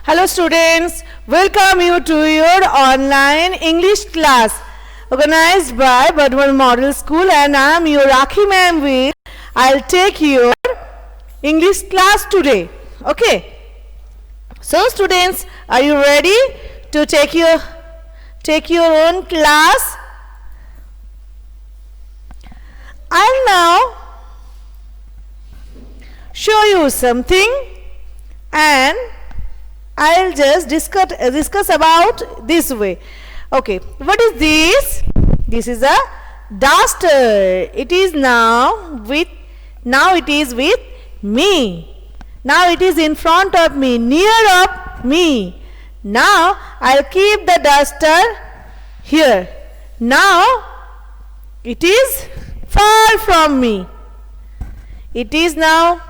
Hello students, welcome you to your online English class organized by Budwan Model School, and I am your Rakhi ma'am. I'll take your English class today. Okay. So students, are you ready to take your own class? I'll now show you something and I'll just discuss about this way. Okay, what is this? This is a duster. It is now it is with me. Now it is in front of me, near of me. Now I'll keep the duster here. Now it is far from me. It is now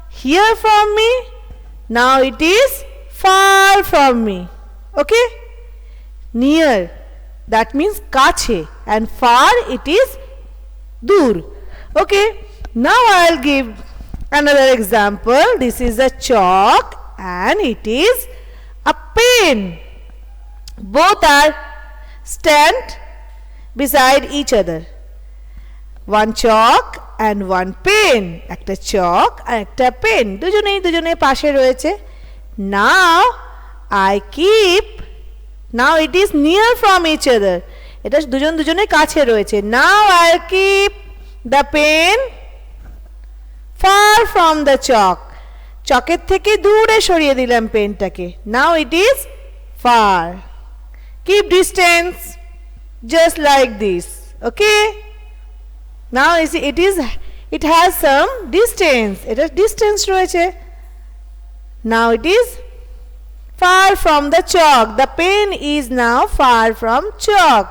here from me. Now it is far from me. Okay? Near, that means kache, and far it is dur. Okay? Now I'll give another example. This is a chalk and it is a pen. Both are stand beside each other. One chalk and one pen. Ekta chalk and ekta pen. দুজনে পাশে রয়েছে. Now it is near from each other. এটা দুজনের কাছে রয়েছে. Now I'll keep the pen far from the chalk. চকের থেকে দূরে সরিয়ে দিলাম পেনটাকে. Now it is far. Keep distance just like this. Okay? Now it has some distance. এটা distance রয়েছে. Now it is far from the chalk. The pen is now far from chalk.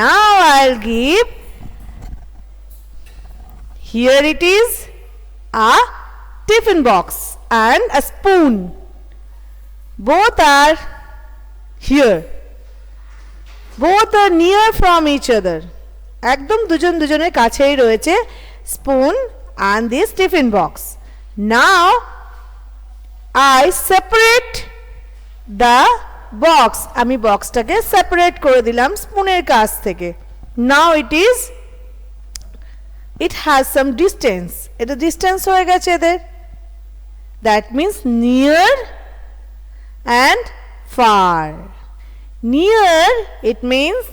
Now I'll give, here it is a tiffin box and a spoon. Both are here. Both are near from each other. একদম দুজনের কাছেই রয়েছে spoon and this tiffin box. Now I separate the box. আমি বক্সটাকে separate করে দিলাম স্পুনের কাছ থেকে. Now it has some distance. এটা distance হয়ে গেছে এদের. That means near and far. Near it means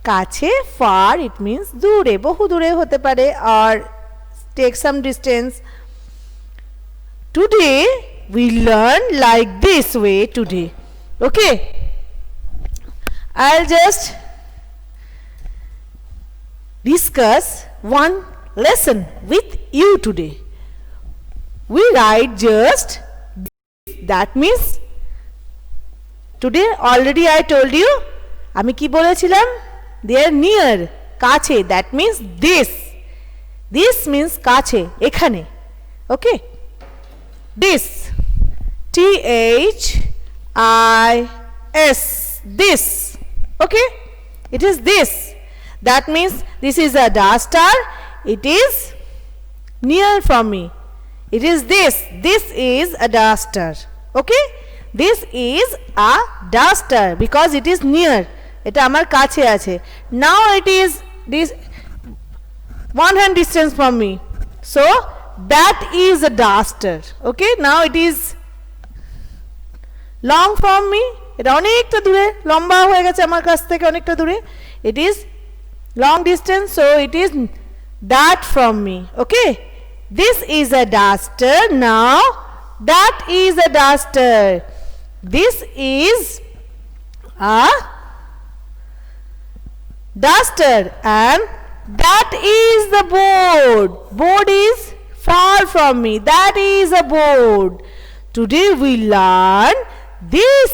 কাছে, far it means দূরে, বহু দূরে হতে পারে, or take some distance. Today we learn like this way today. Okay? I'll just discuss one lesson with you today. We write just this. That means today already I told you, আমি কি বলেছিলাম? They are near, কাছে. That means this. This means কাছে, এখানে. Okay? This, THIS, this. Okay? It is this. That means this is a duster. It is near from me. It is this. This is a duster. Okay? This is a duster because it is near. এটা আমার কাছে আছে. Now it is this one hand distance from me. So that is a duster. Okay? Now it is long from me. এটা অনেকটা দূরে, লম্বা হয়ে গেছে আমার কাছ থেকে অনেকটা দূরে. It is long distance, so it is that from me. Okay? This is a duster. Now that is a duster. This is a duster and that is the board. Board is far from me. That is a board. Today we learn this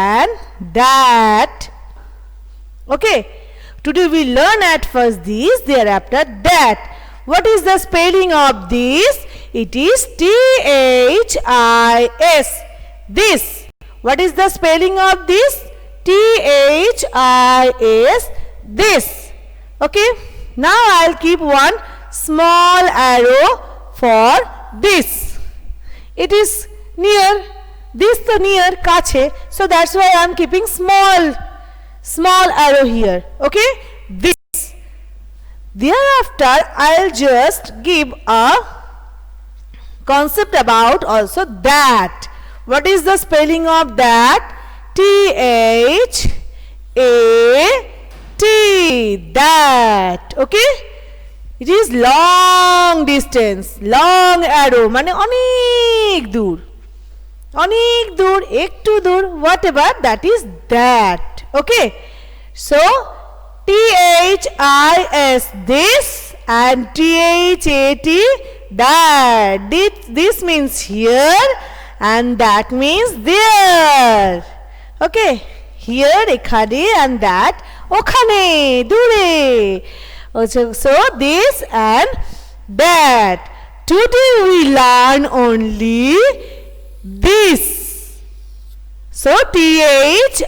and that. Okay? Today we learn at first this, thereafter that. What is the spelling of this? It is THIS. This. What is the spelling of this? THIS. This. Okay? Now I'll keep one small arrow for this. It is near. this to near kache, so that's why I am keeping small arrow here. Okay, this. Thereafter I'll just give a concept about also that. What is the spelling of that? THAT, that. Okay, it is long distance, long arrow, mane onek dur, ekটু dur, whatever, that is that. Okay, so THIS, this, and THAT, that. This means here and that means there. Okay, here ekhane and that okhane, dure. So this and that. Today we learn only this. So THIS.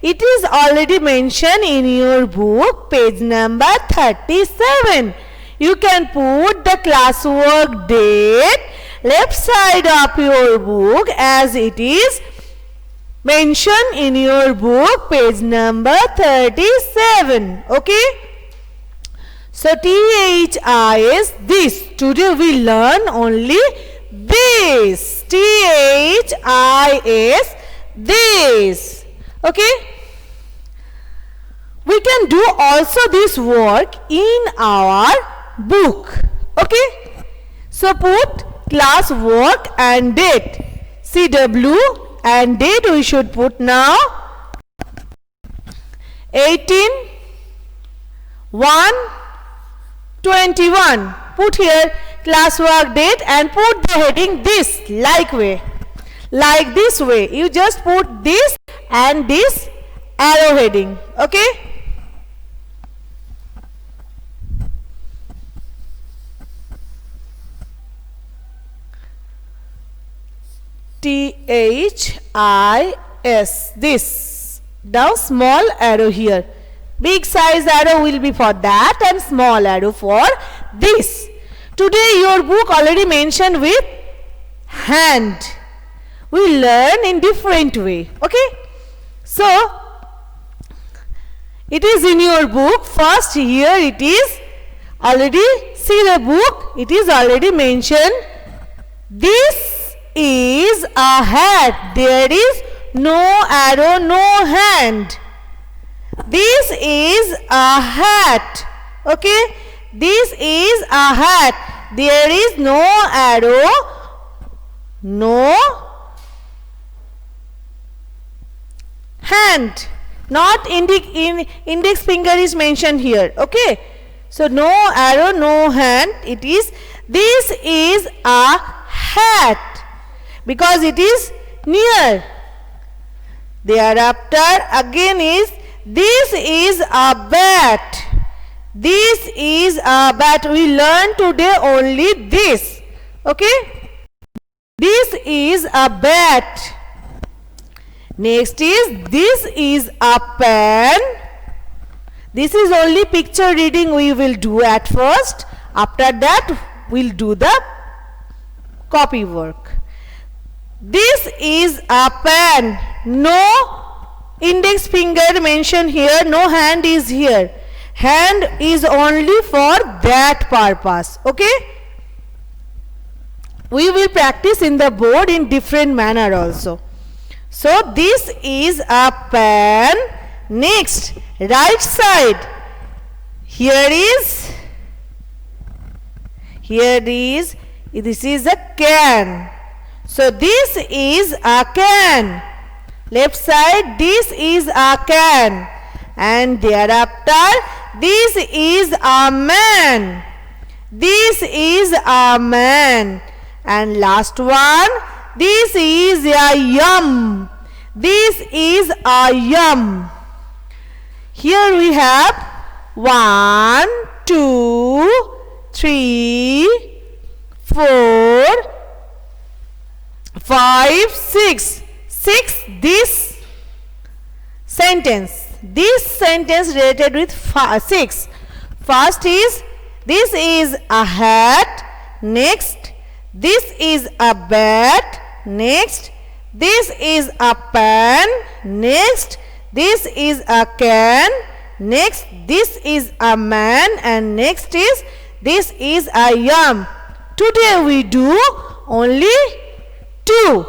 It is already mentioned in your book, page number 37. You can put the classwork date left side of your book as it is mentioned in your book, page number 37. Okay? So THIS, this. Today we learn only this. THIS, this. Okay? We can do also this work in our book. Okay? So put class work and date. CW and date we should put now. 18/1/21. Put here class work date and put the heading this like this way. You just put this and this arrow heading. Okay? THIS, this. Now small arrow here. Big size arrow will be for that and small arrow for this. Today your book already mentioned with hand. We learn in different way. Okay? So it is in your book. First here it is already, see the book, it is already mentioned. This is a hat. There is no arrow, no hand. This is a hat. Okay? This is a hat. There is no arrow, no hand. Not index finger is mentioned here. Okay? So no arrow, no hand. It is, this is a hat. Because it is near. Thereafter again is, this is a bat. This is a bat. We learn today only this. Okay? This is a bat. Next is, this is a pen. This is only picture reading we will do at first. After that we'll do the copy work. This is a pen. No index finger mentioned here. No hand is here. Hand is only for that purpose. Okay? We will practice in the board in different manner also. So this is a pen. Next, right side. Here is, this is a can. So this is a can. Left side, this is a can. And thereafter, this is a man. This is a man. And last one, this is a yum. This is a yum. Here we have 1, 2, 3, 4, 5, 6. 6 this sentence. This sentence related with 6. First is, this is a hat. Next, this is a bat. Next, this is a pen. Next, this is a can. Next, this is a man. And next is, this is a yam. Today we do only 2.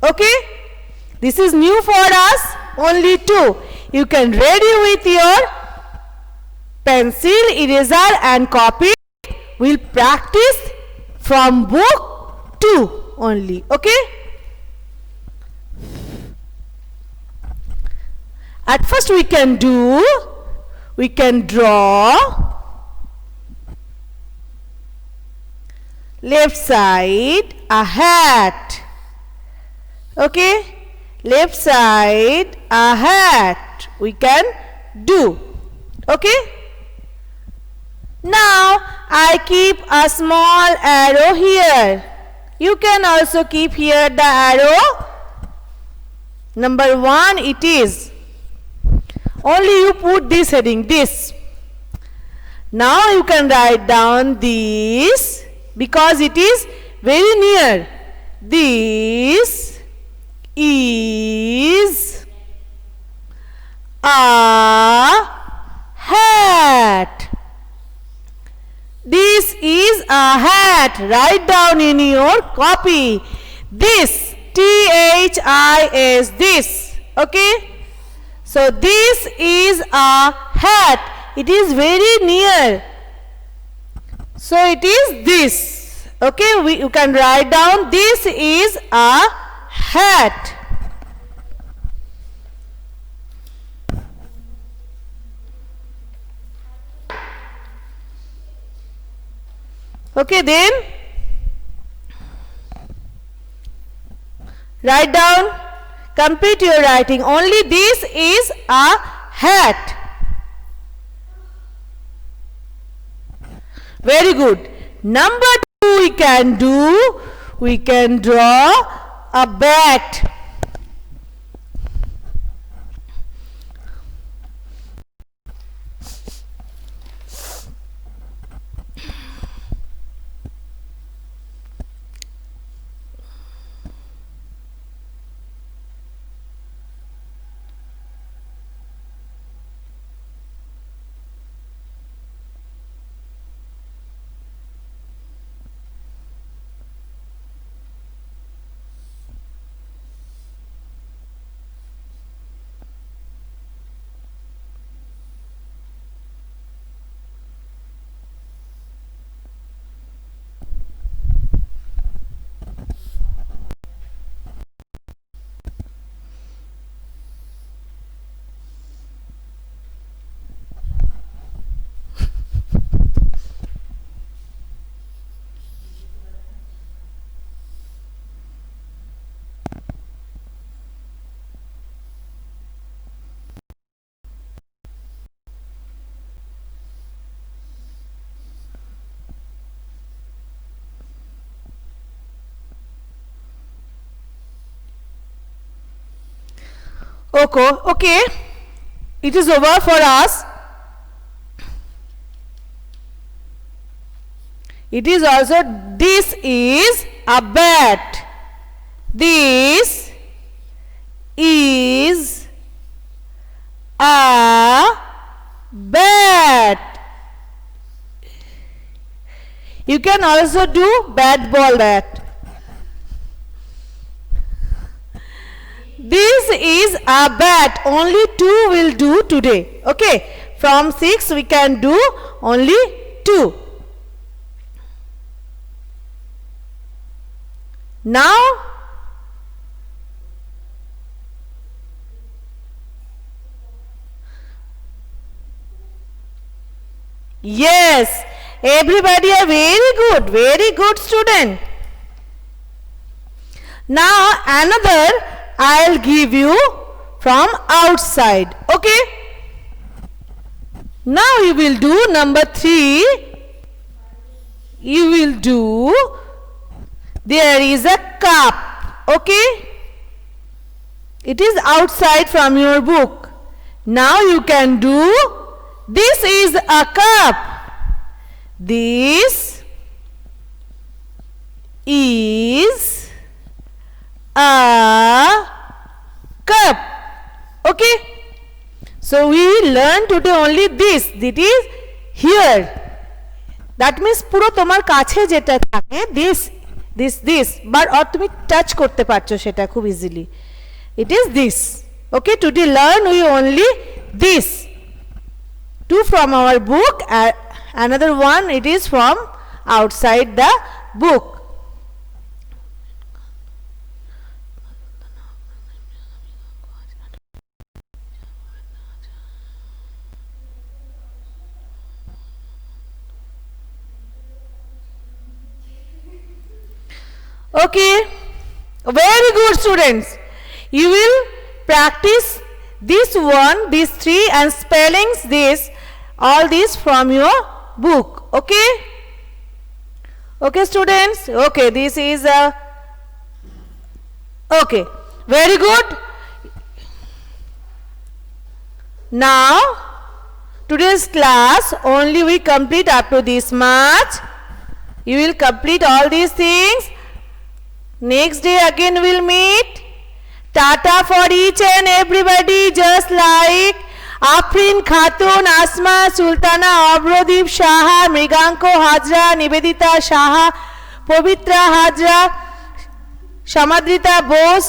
Okay? This is new for us. Only 2. You can ready with your pencil, eraser and copy. We'll practice from book 2 only. Okay? At first we can draw left side a hat. Okay? Left side a hat we can do. Okay? Now I keep a small arrow here. You can also keep here the arrow. Number 1 it is. Only you put this heading, this. Now you can write down this because it is very near. This is a hat. This is a hat. Write down in your copy. This, T-H-I-S, this. Okay? So this is a hat. It is very near. So it is this. Okay? You can write down this is a hat. Okay, then write down, complete your writing. Only this is a hat. Very good. Number 2 we can draw a bat. Okay, it is over for us. It is also, this is a bat. This is a bat. You can also do bat ball bat. This is a bat. Only 2 will do today. Okay. From 6 we can do only 2. Now yes, everybody are very good student. Now another I'll give you from outside. Okay? Now you will do number 3. You will do, there is a cup. Okay? It is outside from your book. Now you can do, this is a cup. This is a cup. Okay, so we learn today only this. It is here. That means পুরো তোমার কাছে যেটা থাকে this but or তুমি touch করতে পারছো সেটা খুব easily, it is this. Okay, today learn we only this. Two from our book, another one it is from outside the book. Okay, very good students. You will practice this one, these three and spellings this, all this from your book. Okay, okay students. Okay, this is okay, very good. Now today's class only we complete up to this much. You will complete all these things. Next day again we'll meet. Tata for each and everybody, just like Afrin Khatun, Asma, Sultana, Abrodeep Shaha, Mriganko Hajra, Nivedita Shaha, Pavitra Hajra, Shamadrita Bose,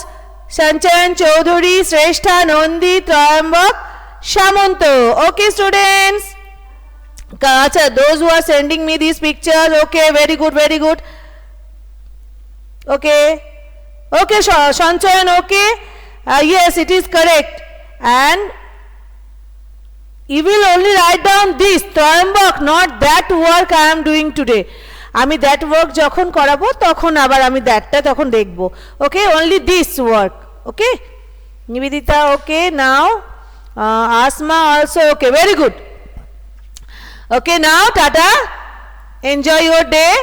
Sanchayan Chaudhuri, Sreshtha Nondi, Trayambak Shamanto. Okay students, those who are sending me these pictures, okay, very good, very good. Okay, okay, Sanchayan, okay, yes, it is correct. And you will only write down this Trayambak, not that work I am doing today. আমি that work যখন করাবো তখন আবার আমি thatটা তখন দেখবো. Okay, only this work. Okay, Nivedita, okay, now Asma also, okay, very good. Okay, now Tata, enjoy your day.